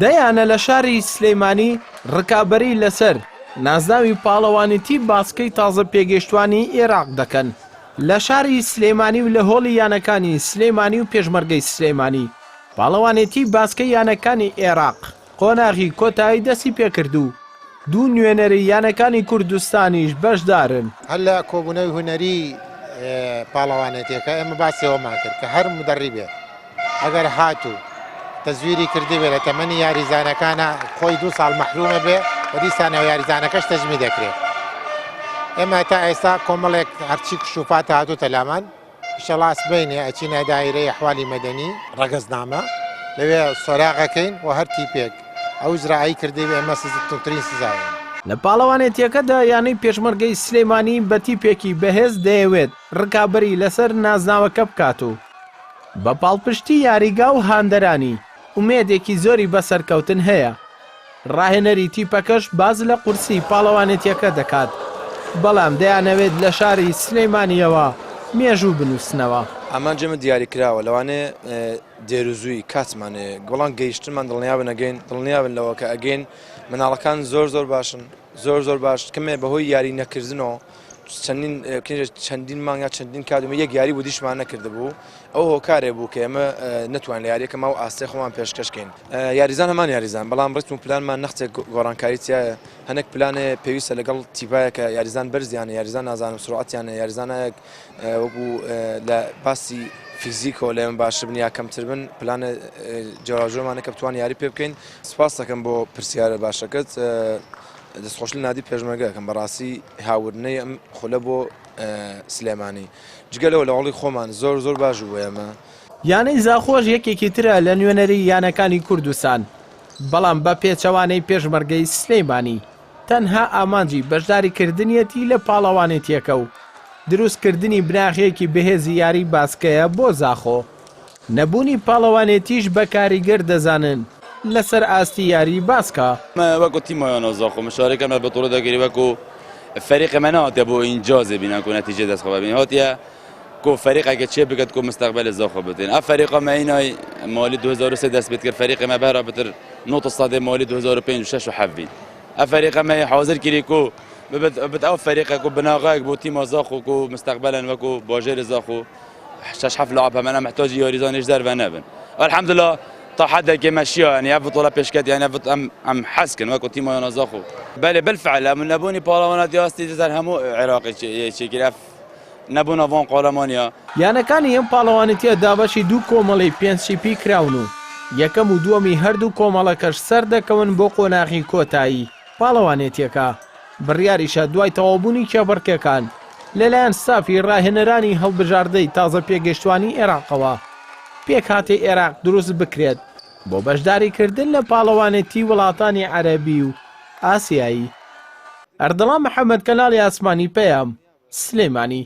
دەیانە لە شاری سلەیمانی ڕکابەری لەسەر نازناوی پاڵەوانێتی باسکەی تازە پێگەشتوانی عێراق دەکەن لە شاری سلەیمانی و لە هۆڵی یانەکانی سلەیمانی و پێشمەرگەی سلەیمانی پاڵەوانێتی باسکەی یانەکانی عێراق قۆناغی کۆتایی دەستی پێکردو دوو نوێنەری یانەکانی کوردستانیش بەشدارن. هەر لە کۆبوونەوەی هونەری پاڵەوانێتیەکە ئێمە باسیەوەمان کرد کە هەر مدەڕی بێت ئەگەر هاتوو تەزویری کردی بێت لە تەمەنی یاریزانەکانە خۆی 2 ساڵ مەحرومە بێ و دیسانەوە یاریزانەکەش تەجمی دەکرێت. ئێمە تا ئێستا کۆمەڵێک هەرچی کشوفات هاتووتە لامان ئینشەڵڵا سبەینێ ئەچینە دایرەی ئەحوالی مەدەنی ڕەگەزنامە لەوێ سۆراغەکەین و هەر تیپێک ئەو ئیجرایی کردی بێ ئێمە سزترین سزاوین. لە پاڵەوانێتیەکەدا یانەی پێشمەرگەی سلەیمانی بە تیپێکی بەهێز دەیەوێت ڕکابەری لەسەر نازناوەکە بکات و بە پاڵپشتی یاریگا و هاندەرانی ئومێدێکی زۆری بەسەرکەوتن هەیە. ڕاهێنەری تیپەکەش باز لە قورسی پاڵەوانێتیەکە دەکات بەڵام دەیانەوێت لە شاری سلەیمانیەوە مێژوو بنووسنەوە. ئەمان جەمە دیاری کراوە لەوانێ دێروزووی کاتمانێ گوڵان گەیشتنمان دڵنیابن ئەگەین دڵنیابن لەوە کە ئەگەین مناڵەکان زۆر باشن زۆر باش کەمێ بەهۆی یاری نەکردنەوە چەندین مانگا چەندین کاتمە یەک یاری بوو دیشمان نەکرده بوو ئەو هۆکارێ بوو کە ئێمە نەتوان لە یاریەکە ما و ئاستی خۆمان پێشکەشکەین. یاریزان هەمان یاریزان بەڵام ڕست و پلانمان نەختێک گۆڕانکاری تایە هەنێک پلانێ پێویستە لەگەڵ تیپایەکە یاریزان بەرزیانە یاریزان نازانم سرعەتیانە یاریزانەیەک وەکو لە باسی فیزیکۆ لە ئێمە باشتر بن یا کەمتر بن پلانە جۆراژۆمانە کە بتوان یاری پێ بکەین. سپاس دەکەم بۆ پرسیارە باشەکەت دەستخۆشی نادی پێشمەرگەکەم بەڕاستی هاوردنەی ئەم خولە بۆ سلێمانی جگەلەوە لە وڵی خۆمان زۆر باش بوو ئێمە. یانەی زاخۆش یەکێکی ترە لە نوێنەری یانەکانی کوردستان بەڵام بە پێچەوانەی پێشمەرگەی سلەیمانی تەنها ئامانجی بەشداریکردنیەتی لە پاڵەوانێتیەکە و دروستکردنی بناغەیەکی بەهێزی یاری باسکەیە بۆ زاخۆ. نەبوونی پاڵەوانێتیش بە کاریگەر دەزانن لەسەر ئاستی یاری باسکە. وەکو تیمایانە زاخۆ مشارەکەمە بەطوڵە دەگەری وەکو فەریقە نهاتێ بۆ ئینجازێ بینان کو نەتیجە دەستخۆ ببین هاتیە کو فەریقێکە چێ بکات کو مستقبل زاخۆ بتین ئە فەریقە مەینای مالی 2003 دەست پێ کرد فەریقە بەرا بتر نۆتە سادێ مالی 2005 و 6 بین ئە فەریقە مە حاضر کری کو بت ئەو فەریقە کو بناغاک بۆ تیمە زاخۆ کو مستقبلا وەکو باژێر زاخۆ 6 لعب هەمانە محتاج یاریزانیش دەربە نەبن. الحمدلله تا حدك ماشية يعني هي بطولة بيشكات يعني أم حسكن وكو تيمو ينزخو بله بالفعل من نبوني بالاوانات ياستي تزال همو عراقي شكل نبونا فون قالمانيا یانەکانی ئەم پاڵەوانێتیە دابەشی دوو کۆمەڵی پێنجشیپی کراون و یەکەم و دووەمی هەردوو کۆمەڵەکەش سەر دەکەون بۆ قۆناغی کۆتایی پاڵەوانێتیەکە بڕیاریشە دوای تەواوبوونی کێبڕکەکان لەلایەن سافی ڕاهێنەرانی هەڵبژاردەی تازە پێگەشتوانی عێراقەوە پێک هاتێ عێراق دروست بکرێت بۆ بەشداریکردن لە پاڵەوانێتی وڵاتانی عەرەبی و ئاسیایی. ئەردەڵام محەممەد کەناڵی ئاسمانی پێیام سلێمانی.